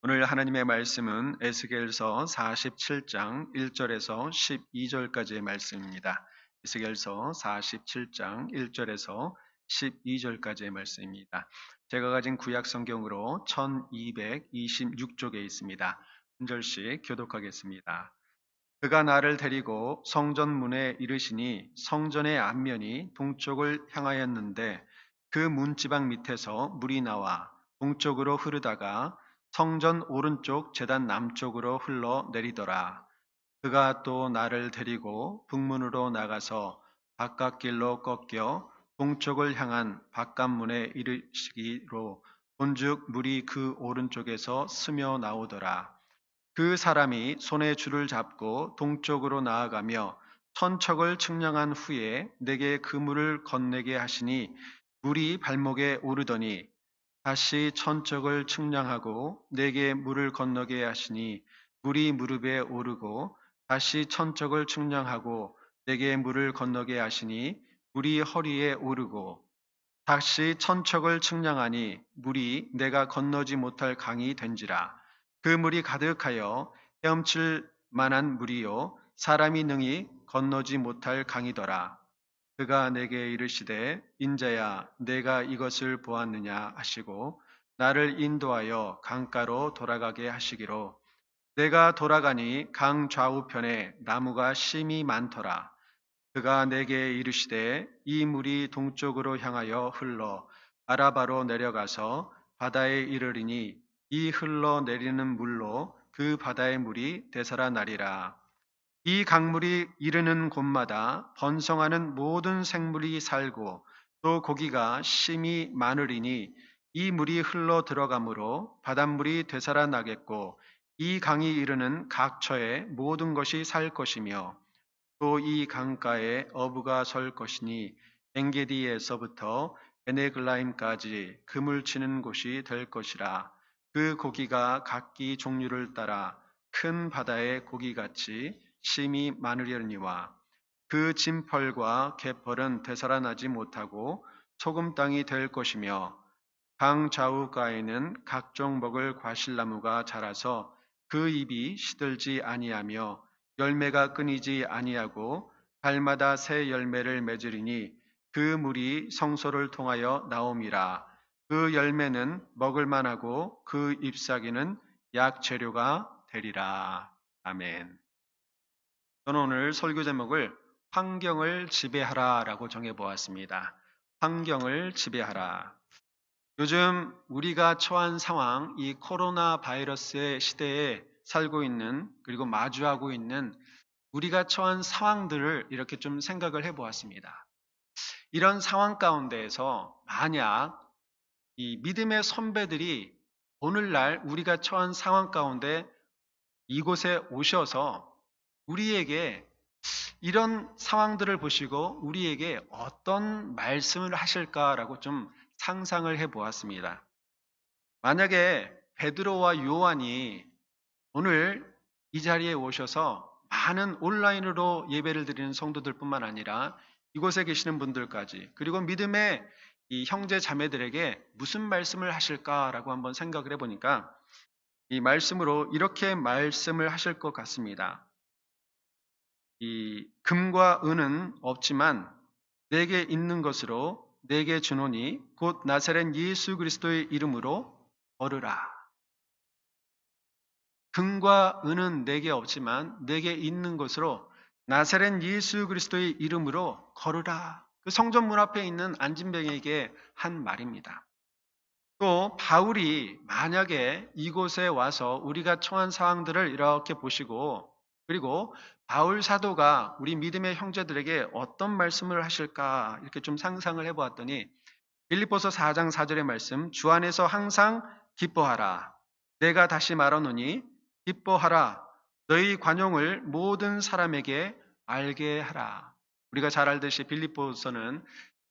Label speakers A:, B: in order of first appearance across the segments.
A: 오늘 하나님의 말씀은 에스겔서 47장 1절에서 12절까지의 말씀입니다. 에스겔서 47장 1절에서 12절까지의 말씀입니다. 제가 가진 구약 성경으로 1226쪽에 있습니다. 한 절씩 교독하겠습니다. 그가 나를 데리고 성전 문에 이르시니 성전의 앞면이 동쪽을 향하였는데 그 문지방 밑에서 물이 나와 동쪽으로 흐르다가 성전 오른쪽 제단 남쪽으로 흘러 내리더라. 그가 또 나를 데리고 북문으로 나가서 바깥길로 꺾여 동쪽을 향한 바깥문에 이르시기로 본즉 물이 그 오른쪽에서 스며 나오더라. 그 사람이 손에 줄을 잡고 동쪽으로 나아가며 천척을 측량한 후에 내게 그 물을 건네게 하시니 물이 발목에 오르더니 다시 천척을 측량하고 내게 물을 건너게 하시니 물이 무릎에 오르고 다시 천척을 측량하고 내게 물을 건너게 하시니 물이 허리에 오르고 다시 천척을 측량하니 물이 내가 건너지 못할 강이 된지라. 그 물이 가득하여 헤엄칠 만한 물이요 사람이 능히 건너지 못할 강이더라. 그가 내게 이르시되 인자야 내가 이것을 보았느냐 하시고 나를 인도하여 강가로 돌아가게 하시기로 내가 돌아가니 강 좌우편에 나무가 심이 많더라. 그가 내게 이르시되 이 물이 동쪽으로 향하여 흘러 아라바로 내려가서 바다에 이르리니 이 흘러 내리는 물로 그 바다의 물이 되살아나리라. 이 강물이 이르는 곳마다 번성하는 모든 생물이 살고 또 고기가 심이 많으리니 이 물이 흘러 들어가므로 바닷물이 되살아나겠고 이 강이 이르는 각처에 모든 것이 살 것이며 또 이 강가에 어부가 설 것이니 엔게디에서부터 에네글라임까지 그물 치는 곳이 될 것이라. 그 고기가 각기 종류를 따라 큰 바다의 고기같이 심이 많으려니와 그 진펄과 갯벌은 되살아나지 못하고 소금 땅이 될 것이며 강 좌우가에는 각종 먹을 과실나무가 자라서 그 잎이 시들지 아니하며 열매가 끊이지 아니하고 달마다 새 열매를 맺으리니 그 물이 성소를 통하여 나옴이라. 그 열매는 먹을 만하고 그 잎사귀는 약 재료가 되리라. 아멘. 저는 오늘 설교 제목을 환경을 지배하라라고 정해 보았습니다. 환경을 지배하라. 요즘 우리가 처한 상황, 이 코로나 바이러스의 시대에 살고 있는, 그리고 마주하고 있는 우리가 처한 상황들을 이렇게 좀 생각을 해 보았습니다. 이런 상황 가운데에서 만약 이 믿음의 선배들이 오늘날 우리가 처한 상황 가운데 이곳에 오셔서 우리에게 이런 상황들을 보시고 우리에게 어떤 말씀을 하실까라고 좀 상상을 해 보았습니다. 만약에 베드로와 요한이 오늘 이 자리에 오셔서 많은 온라인으로 예배를 드리는 성도들뿐만 아니라 이곳에 계시는 분들까지 그리고 믿음의 이 형제 자매들에게 무슨 말씀을 하실까라고 한번 생각을 해보니까 이 말씀으로 이렇게 말씀을 하실 것 같습니다. 이 금과 은은 없지만 내게 있는 것으로 내게 주노니 곧 나사렛 예수 그리스도의 이름으로 걸으라. 금과 은은 내게 없지만 내게 있는 것으로 나사렛 예수 그리스도의 이름으로 걸으라. 그 성전 문 앞에 있는 안진뱅에게 한 말입니다. 또 바울이 만약에 이곳에 와서 우리가 처한 상황들을 이렇게 보시고 그리고 바울 사도가 우리 믿음의 형제들에게 어떤 말씀을 하실까 이렇게 좀 상상을 해보았더니 빌립보서 4장 4절의 말씀 주 안에서 항상 기뻐하라. 내가 다시 말하노니 기뻐하라. 너희 관용을 모든 사람에게 알게 하라. 우리가 잘 알듯이 빌립보서는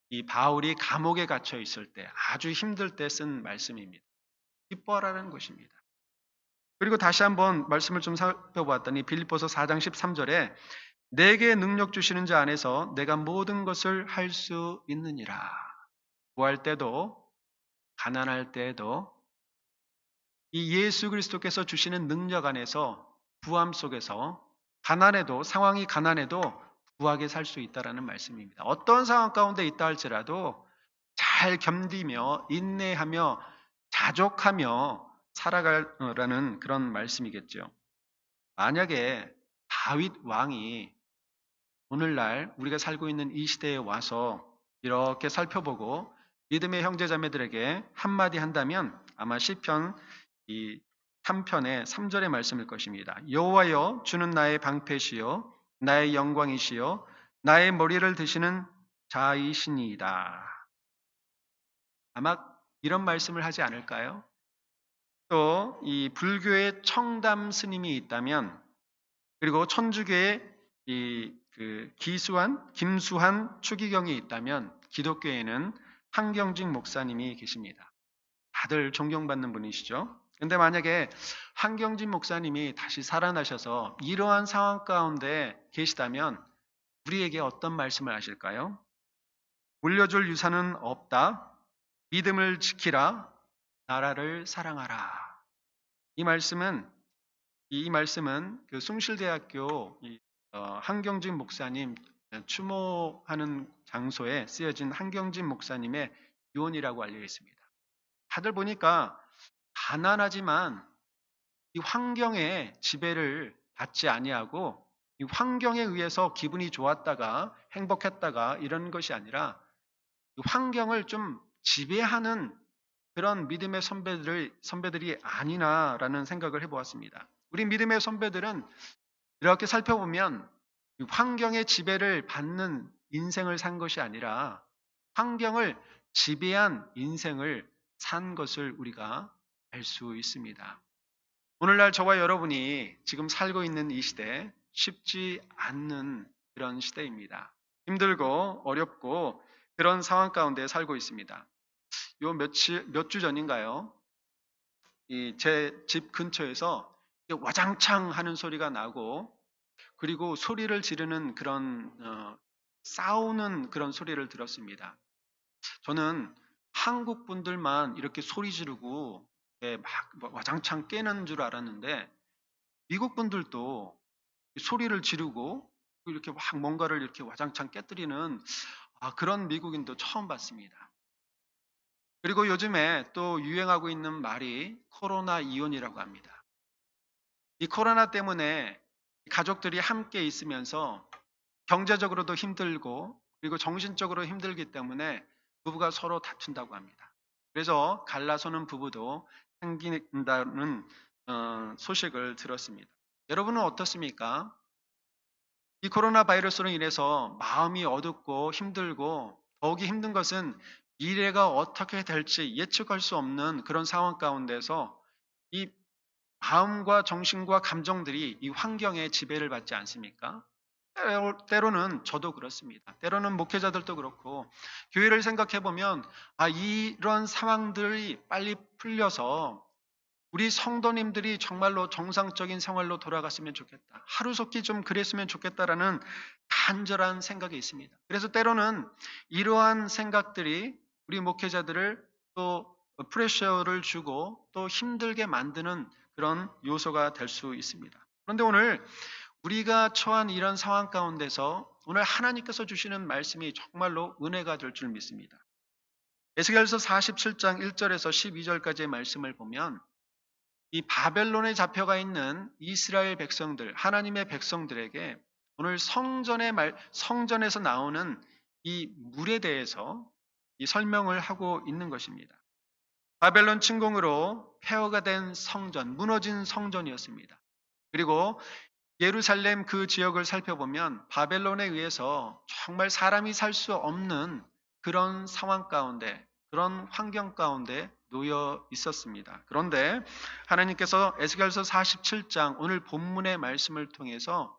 A: 이 바울이 감옥에 갇혀 있을 때 아주 힘들 때 쓴 말씀입니다. 기뻐하라는 것입니다. 그리고 다시 한번 말씀을 좀 살펴보았더니 빌립보서 4장 13절에 내게 능력 주시는 자 안에서 내가 모든 것을 할 수 있느니라. 구할 때도 가난할 때에도 이 예수 그리스도께서 주시는 능력 안에서 부함 속에서 가난해도 상황이 가난해도 부하게 살 수 있다라는 말씀입니다. 어떤 상황 가운데 있다 할지라도 잘 견디며 인내하며 자족하며 살아가라는 그런 말씀이겠죠. 만약에 다윗 왕이 오늘날 우리가 살고 있는 이 시대에 와서 이렇게 살펴보고 믿음의 형제자매들에게 한마디 한다면 아마 시편 이 3편의 3절의 말씀일 것입니다. 여호와여 주는 나의 방패시요 나의 영광이시요 나의 머리를 드시는 자이시니이다. 아마 이런 말씀을 하지 않을까요? 또 이 불교의 청담 스님이 있다면 그리고 천주교의 김수환 추기경이 있다면 기독교에는 한경직 목사님이 계십니다. 다들 존경받는 분이시죠. 근데 만약에 한경직 목사님이 다시 살아나셔서 이러한 상황 가운데 계시다면 우리에게 어떤 말씀을 하실까요? 물려줄 유산은 없다. 믿음을 지키라. 나라를 사랑하라. 이 말씀은 그 숭실대학교 한경진 목사님 추모하는 장소에 쓰여진 한경진 목사님의 유언이라고 알려 있습니다. 다들 보니까 가난하지만 이 환경의 지배를 받지 아니하고 이 환경에 의해서 기분이 좋았다가 행복했다가 이런 것이 아니라 이 환경을 좀 지배하는 그런 믿음의 선배들이 아니나라는 생각을 해보았습니다. 우리 믿음의 선배들은 이렇게 살펴보면 환경의 지배를 받는 인생을 산 것이 아니라 환경을 지배한 인생을 산 것을 우리가 알 수 있습니다. 오늘날 저와 여러분이 지금 살고 있는 이 시대 쉽지 않는 그런 시대입니다. 힘들고 어렵고 그런 상황 가운데 살고 있습니다. 요 몇 주 전인가요? 제 집 근처에서 와장창 하는 소리가 나고 그리고 소리를 지르는 그런 싸우는 그런 소리를 들었습니다. 저는 한국 분들만 이렇게 소리 지르고 막 와장창 깨는 줄 알았는데 미국 분들도 소리를 지르고 이렇게 막 뭔가를 이렇게 와장창 깨뜨리는 그런 미국인도 처음 봤습니다. 그리고 요즘에 또 유행하고 있는 말이 코로나 이혼이라고 합니다. 이 코로나 때문에 가족들이 함께 있으면서 경제적으로도 힘들고 그리고 정신적으로 힘들기 때문에 부부가 서로 다툰다고 합니다. 그래서 갈라서는 부부도 생긴다는 소식을 들었습니다. 여러분은 어떻습니까? 이 코로나 바이러스로 인해서 마음이 어둡고 힘들고 더욱이 힘든 것은 미래가 어떻게 될지 예측할 수 없는 그런 상황 가운데서 이 마음과 정신과 감정들이 이 환경에 지배를 받지 않습니까? 때로는 저도 그렇습니다. 때로는 목회자들도 그렇고 교회를 생각해 보면 이런 상황들이 빨리 풀려서 우리 성도님들이 정말로 정상적인 생활로 돌아갔으면 좋겠다. 하루속히 좀 그랬으면 좋겠다라는 간절한 생각이 있습니다. 그래서 때로는 이러한 생각들이 우리 목회자들을 또 프레셔를 주고 또 힘들게 만드는 그런 요소가 될 수 있습니다. 그런데 오늘 우리가 처한 이런 상황 가운데서 오늘 하나님께서 주시는 말씀이 정말로 은혜가 될 줄 믿습니다. 에스겔서 47장 1절에서 12절까지의 말씀을 보면 이 바벨론에 잡혀가 있는 이스라엘 백성들, 하나님의 백성들에게 오늘 성전에서 나오는 이 물에 대해서 이 설명을 하고 있는 것입니다. 바벨론 침공으로 폐허가 된 성전, 무너진 성전이었습니다. 그리고 예루살렘 그 지역을 살펴보면 바벨론에 의해서 정말 사람이 살 수 없는 그런 상황 가운데, 그런 환경 가운데 놓여 있었습니다. 그런데 하나님께서 에스겔서 47장 오늘 본문의 말씀을 통해서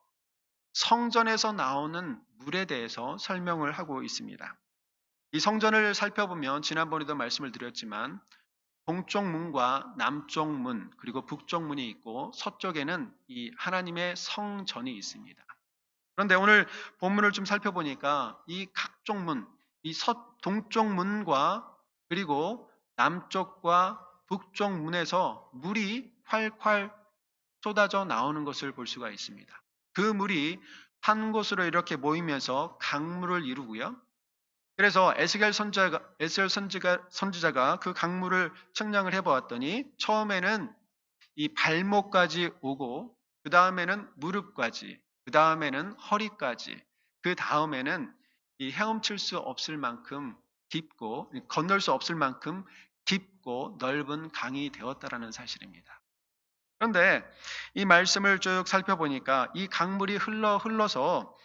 A: 성전에서 나오는 물에 대해서 설명을 하고 있습니다. 이 성전을 살펴보면 지난번에도 말씀을 드렸지만 동쪽 문과 남쪽 문 그리고 북쪽 문이 있고 서쪽에는 이 하나님의 성전이 있습니다. 그런데 오늘 본문을 좀 살펴보니까 이 각종 문, 이 동쪽 문과 그리고 남쪽과 북쪽 문에서 물이 활활 쏟아져 나오는 것을 볼 수가 있습니다. 그 물이 한 곳으로 이렇게 모이면서 강물을 이루고요. 그래서 에스겔 선지자가 그 강물을 측량을 해보았더니 처음에는 이 발목까지 오고 그 다음에는 무릎까지, 그 다음에는 허리까지, 그 다음에는 이 헤엄칠 수 없을 만큼 깊고 건널 수 없을 만큼 깊고 넓은 강이 되었다라는 사실입니다. 그런데 이 말씀을 쭉 살펴보니까 이 강물이 흘러서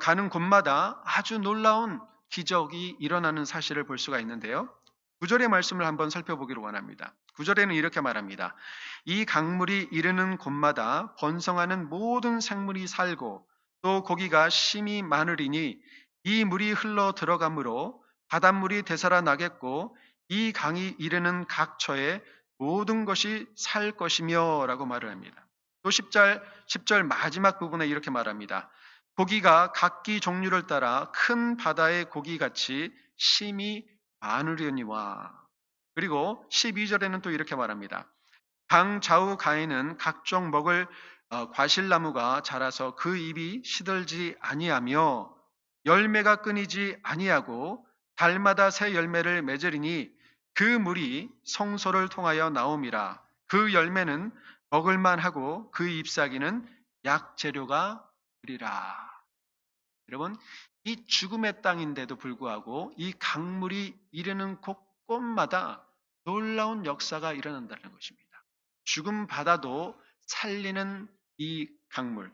A: 가는 곳마다 아주 놀라운 기적이 일어나는 사실을 볼 수가 있는데요. 9절의 말씀을 한번 살펴보기를 원합니다. 9절에는 이렇게 말합니다. 이 강물이 이르는 곳마다 번성하는 모든 생물이 살고 또 고기가 심히 많으리니 이 물이 흘러 들어가므로 바닷물이 되살아나겠고 이 강이 이르는 각처에 모든 것이 살 것이며 라고 말을 합니다. 또 10절 마지막 부분에 이렇게 말합니다. 고기가 각기 종류를 따라 큰 바다의 고기같이 심히 많으려니와. 그리고 12절에는 또 이렇게 말합니다. 강 좌우 가에는 각종 먹을 과실나무가 자라서 그 잎이 시들지 아니하며 열매가 끊이지 아니하고 달마다 새 열매를 맺으리니 그 물이 성소를 통하여 나옴이라. 그 열매는 먹을만하고 그 잎사귀는 약재료가 되리라. 여러분, 이 죽음의 땅인데도 불구하고 이 강물이 이르는 곳곳마다 놀라운 역사가 일어난다는 것입니다. 죽음 바다도 살리는 이 강물,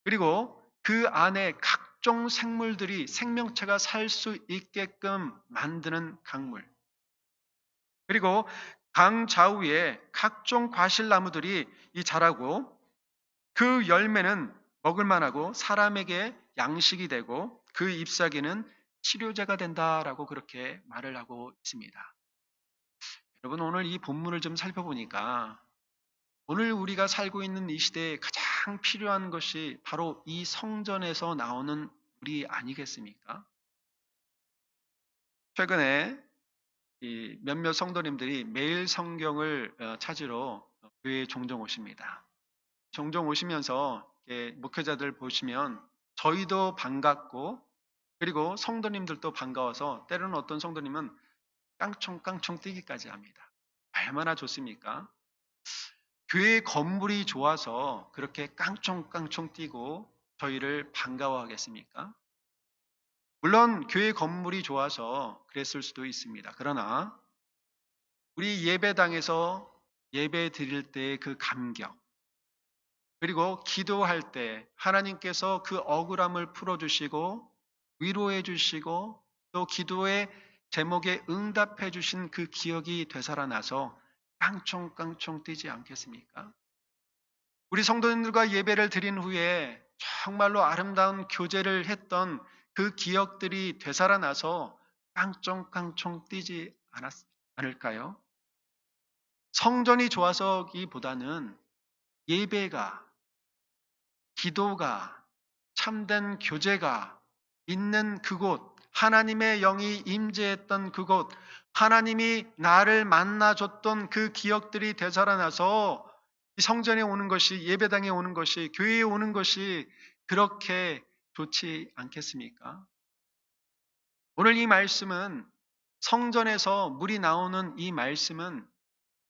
A: 그리고 그 안에 각종 생물들이 생명체가 살 수 있게끔 만드는 강물, 그리고 강 좌우에 각종 과실나무들이 자라고 그 열매는 먹을 만하고 사람에게 양식이 되고 그 잎사귀는 치료제가 된다라고 그렇게 말을 하고 있습니다. 여러분, 오늘 이 본문을 좀 살펴보니까 오늘 우리가 살고 있는 이 시대에 가장 필요한 것이 바로 이 성전에서 나오는 물이 아니겠습니까? 최근에 이 몇몇 성도님들이 매일 성경을 찾으러 교회에 종종 오십니다. 종종 오시면서 목회자들 보시면 저희도 반갑고 그리고 성도님들도 반가워서 때로는 어떤 성도님은 깡총깡총 뛰기까지 합니다. 얼마나 좋습니까? 교회 건물이 좋아서 그렇게 깡총깡총 뛰고 저희를 반가워하겠습니까? 물론 교회 건물이 좋아서 그랬을 수도 있습니다. 그러나 우리 예배당에서 예배 드릴 때의 그 감격, 그리고 기도할 때 하나님께서 그 억울함을 풀어주시고 위로해 주시고 또 기도의 제목에 응답해 주신 그 기억이 되살아나서 깡총깡총 뛰지 않겠습니까? 우리 성도님들과 예배를 드린 후에 정말로 아름다운 교제를 했던 그 기억들이 되살아나서 깡총깡총 뛰지 않을까요? 성전이 좋아서기보다는 예배가, 기도가, 참된 교제가 있는 그곳, 하나님의 영이 임재했던 그곳, 하나님이 나를 만나줬던 그 기억들이 되살아나서 성전에 오는 것이, 예배당에 오는 것이, 교회에 오는 것이 그렇게 좋지 않겠습니까? 오늘 이 말씀은, 성전에서 물이 나오는 이 말씀은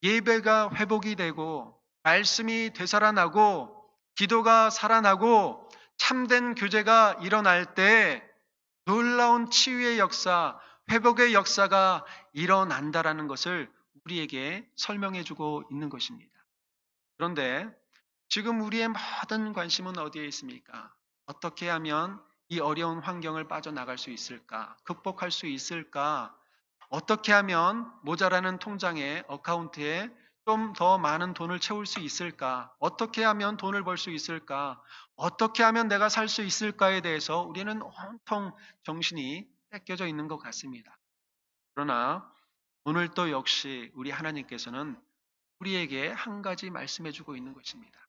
A: 예배가 회복이 되고 말씀이 되살아나고 기도가 살아나고 참된 교제가 일어날 때 놀라운 치유의 역사, 회복의 역사가 일어난다라는 것을 우리에게 설명해 주고 있는 것입니다. 그런데 지금 우리의 모든 관심은 어디에 있습니까? 어떻게 하면 이 어려운 환경을 빠져나갈 수 있을까? 극복할 수 있을까? 어떻게 하면 모자라는 통장에, 어카운트에 좀 더 많은 돈을 채울 수 있을까? 어떻게 하면 돈을 벌 수 있을까? 어떻게 하면 내가 살 수 있을까에 대해서 우리는 온통 정신이 뺏겨져 있는 것 같습니다. 그러나 오늘 또 역시 우리 하나님께서는 우리에게 한 가지 말씀해 주고 있는 것입니다.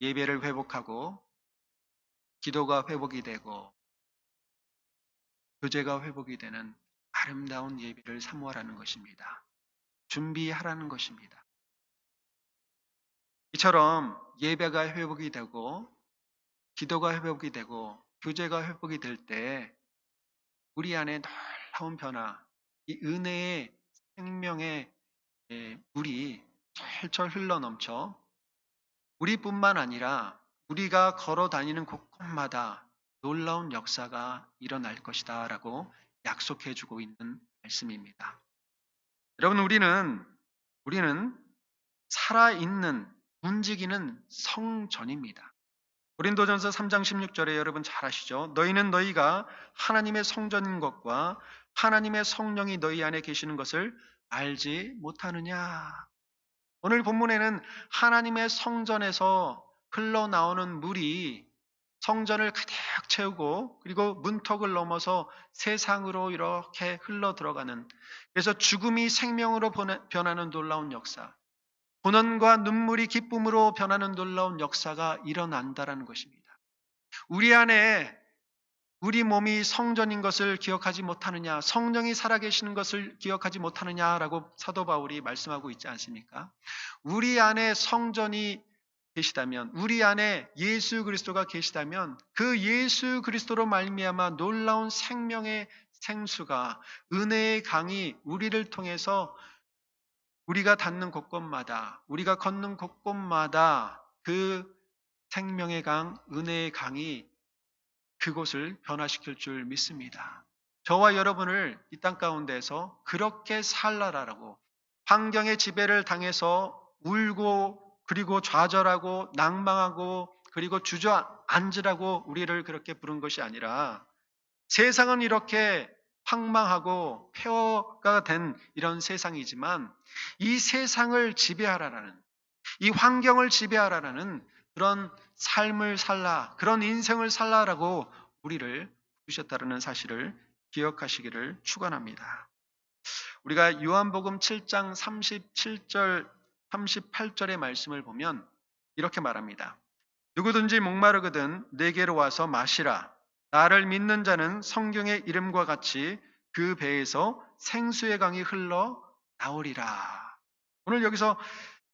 A: 예배를 회복하고 기도가 회복이 되고 교제가 회복이 되는 아름다운 예배를 사모하라는 것입니다. 준비하라는 것입니다. 이처럼 예배가 회복이 되고 기도가 회복이 되고 교제가 회복이 될 때 우리 안에 놀라운 변화, 이 은혜의 생명의 물이 철철 흘러넘쳐 우리뿐만 아니라 우리가 걸어 다니는 곳곳마다 놀라운 역사가 일어날 것이다 라고 약속해 주고 있는 말씀입니다. 여러분, 우리는 살아있는, 움직이는 성전입니다. 고린도전서 3장 16절에 여러분 잘 아시죠? 너희는 너희가 하나님의 성전인 것과 하나님의 성령이 너희 안에 계시는 것을 알지 못하느냐? 오늘 본문에는 하나님의 성전에서 흘러나오는 물이 성전을 가득 채우고 그리고 문턱을 넘어서 세상으로 이렇게 흘러 들어가는, 그래서 죽음이 생명으로 변하는 놀라운 역사, 고난과 눈물이 기쁨으로 변하는 놀라운 역사가 일어난다라는 것입니다. 우리 안에 우리 몸이 성전인 것을 기억하지 못하느냐, 성령이 살아계시는 것을 기억하지 못하느냐라고 사도 바울이 말씀하고 있지 않습니까? 우리 안에 성전이 계시다면, 우리 안에 예수 그리스도가 계시다면 그 예수 그리스도로 말미암아 놀라운 생명의 생수가, 은혜의 강이 우리를 통해서 우리가 닿는 곳곳마다, 우리가 걷는 곳곳마다 그 생명의 강, 은혜의 강이 그곳을 변화시킬 줄 믿습니다. 저와 여러분을 이 땅 가운데서 그렇게 살라라고, 환경의 지배를 당해서 울고 그리고 좌절하고 낭망하고 그리고 주저앉으라고 우리를 그렇게 부른 것이 아니라, 세상은 이렇게 황망하고 폐허가 된 이런 세상이지만 이 세상을 지배하라라는, 이 환경을 지배하라라는 그런 삶을 살라, 그런 인생을 살라라고 우리를 부르셨다는 사실을 기억하시기를 축원합니다. 우리가 요한복음 7장 37절 38절의 말씀을 보면 이렇게 말합니다. 누구든지 목마르거든 내게로 와서 마시라. 나를 믿는 자는 성경의 이름과 같이 그 배에서 생수의 강이 흘러 나오리라. 오늘 여기서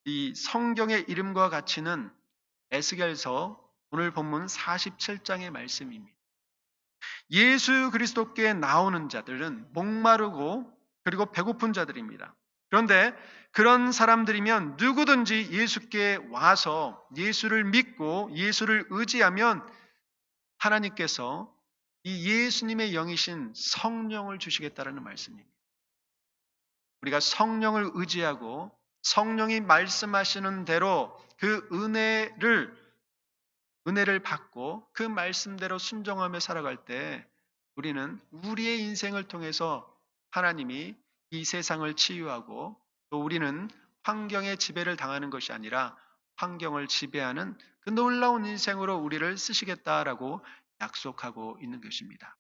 A: 이 성경의 이름과 같이는 에스겔서 오늘 본문 47장의 말씀입니다. 예수 그리스도께 나오는 자들은 목마르고 그리고 배고픈 자들입니다. 그런데 그런 사람들이면 누구든지 예수께 와서 예수를 믿고 예수를 의지하면 하나님께서 이 예수님의 영이신 성령을 주시겠다라는 말씀입니다. 우리가 성령을 의지하고 성령이 말씀하시는 대로 그 은혜를 받고 그 말씀대로 순종하며 살아갈 때 우리는 우리의 인생을 통해서 하나님이 이 세상을 치유하고, 또 우리는 환경의 지배를 당하는 것이 아니라 환경을 지배하는 그 놀라운 인생으로 우리를 쓰시겠다라고 약속하고 있는 것입니다.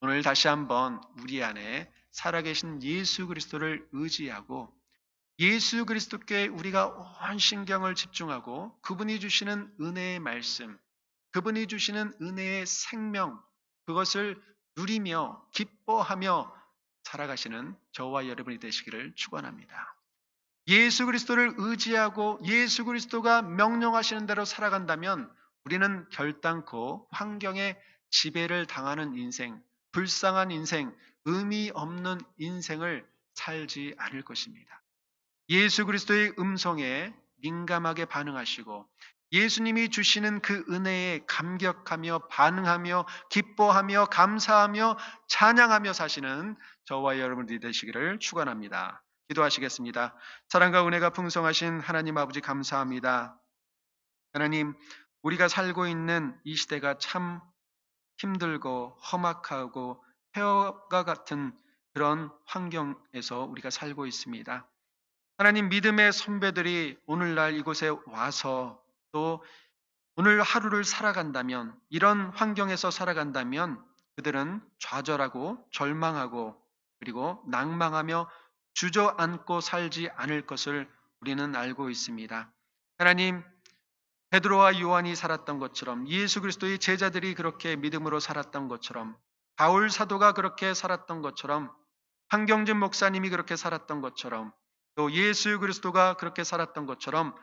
A: 오늘 다시 한번 우리 안에 살아계신 예수 그리스도를 의지하고 예수 그리스도께 우리가 온 신경을 집중하고 그분이 주시는 은혜의 말씀, 그분이 주시는 은혜의 생명, 그것을 누리며 기뻐하며 살아가시는 저와 여러분이 되시기를 축원합니다. 예수 그리스도를 의지하고 예수 그리스도가 명령하시는 대로 살아간다면 우리는 결단코 환경의 지배를 당하는 인생, 불쌍한 인생, 의미 없는 인생을 살지 않을 것입니다. 예수 그리스도의 음성에 민감하게 반응하시고 예수님이 주시는 그 은혜에 감격하며 반응하며 기뻐하며 감사하며 찬양하며 사시는 저와 여러분들이 되시기를 축원합니다. 기도하시겠습니다. 사랑과 은혜가 풍성하신 하나님 아버지, 감사합니다. 하나님, 우리가 살고 있는 이 시대가 참 힘들고 험악하고 폐허가 같은 그런 환경에서 우리가 살고 있습니다. 하나님, 믿음의 선배들이 오늘날 이곳에 와서 또 오늘 하루를 살아간다면, 이런 환경에서 살아간다면 그들은 좌절하고 절망하고 그리고 낭망하며 주저앉고 살지 않을 것을 우리는 알고 있습니다. 하나님, 베드로와 요한이 살았던 것처럼, 예수 그리스도의 제자들이 그렇게 믿음으로 살았던 것처럼, 바울 사도가 그렇게 살았던 것처럼 한경진 목사님이 그렇게 살았던 것처럼 또 예수 그리스도가 그렇게 살았던 것처럼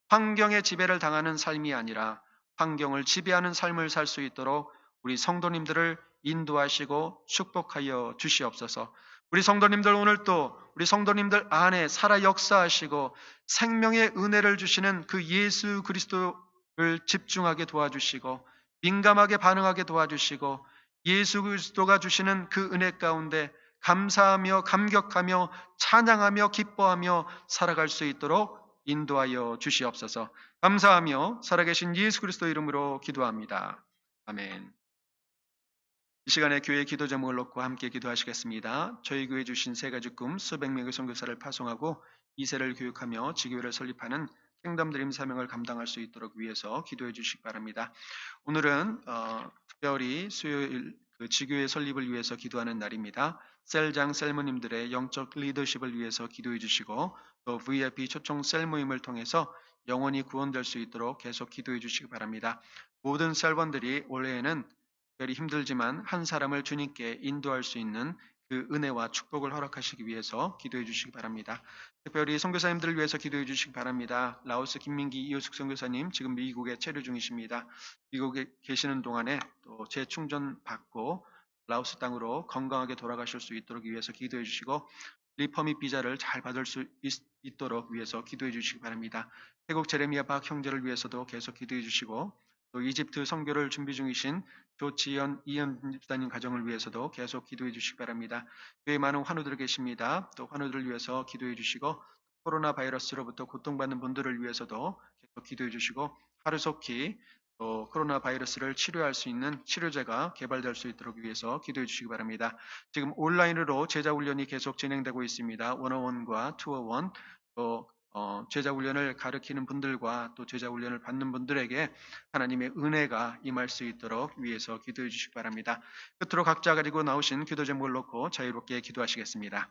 A: 환경의 지배를 당하는 삶이 아니라 환경을 지배하는 삶을 살 수 있도록 우리 성도님들을 인도하시고 축복하여 주시옵소서. 우리 성도님들 오늘 또 우리 성도님들 안에 살아 역사하시고 생명의 은혜를 주시는 그 예수 그리스도를 집중하게 도와주시고 민감하게 반응하게 도와주시고 예수 그리스도가 주시는 그 은혜 가운데 감사하며 감격하며 찬양하며 기뻐하며 살아갈 수 있도록 인도하여 주시옵소서. 감사하며 살아계신 예수 그리스도 이름으로 기도합니다. 아멘. 이 시간에 교회 기도 제목을 놓고 함께 기도하시겠습니다. 저희 교회 주신 세 가지 꿈 수백 명의 선교사를 파송하고 2세를 교육하며 지교회를 설립하는 킹덤 드림 사명을 감당할 수 있도록 위해서 기도해 주시기 바랍니다. 오늘은 특별히 수요일 그 지교회 설립을 위해서 기도하는 날입니다. 셀장 셀모님들의 영적 리더십을 위해서 기도해 주시고 또 VIP 초청 셀 모임을 통해서 영원히 구원될 수 있도록 계속 기도해 주시기 바랍니다. 모든 셀원들이 올해에는 특별히 힘들지만 한 사람을 주님께 인도할 수 있는 그 은혜와 축복을 허락하시기 위해서 기도해 주시기 바랍니다. 특별히 선교사님들을 위해서 기도해 주시기 바랍니다. 라오스 김민기 이효숙 선교사님 지금 미국에 체류 중이십니다. 미국에 계시는 동안에 또 재충전 받고 라오스 땅으로 건강하게 돌아가실 수 있도록 위해서 기도해 주시고 리퍼밋 비자를 잘 받을 수 있도록 위해서 기도해 주시기 바랍니다. 태국 제레미야 박 형제를 위해서도 계속 기도해 주시고 또 이집트 선교를 준비 중이신 조지연 이현 집사님 가정을 위해서도 계속 기도해 주시기 바랍니다. 교회에 많은 환우들 계십니다. 또 환우들을 위해서 기도해 주시고 코로나 바이러스로부터 고통받는 분들을 위해서도 계속 기도해 주시고 하루속히 또 코로나 바이러스를 치료할 수 있는 치료제가 개발될 수 있도록 위해서 기도해 주시기 바랍니다. 지금 온라인으로 제자 훈련이 계속 진행되고 있습니다. 101과 201 또 제자 훈련을 가르치는 분들과 또 제자 훈련을 받는 분들에게 하나님의 은혜가 임할 수 있도록 위해서 기도해 주시기 바랍니다. 끝으로 각자 가지고 나오신 기도 제목을 놓고 자유롭게 기도하시겠습니다.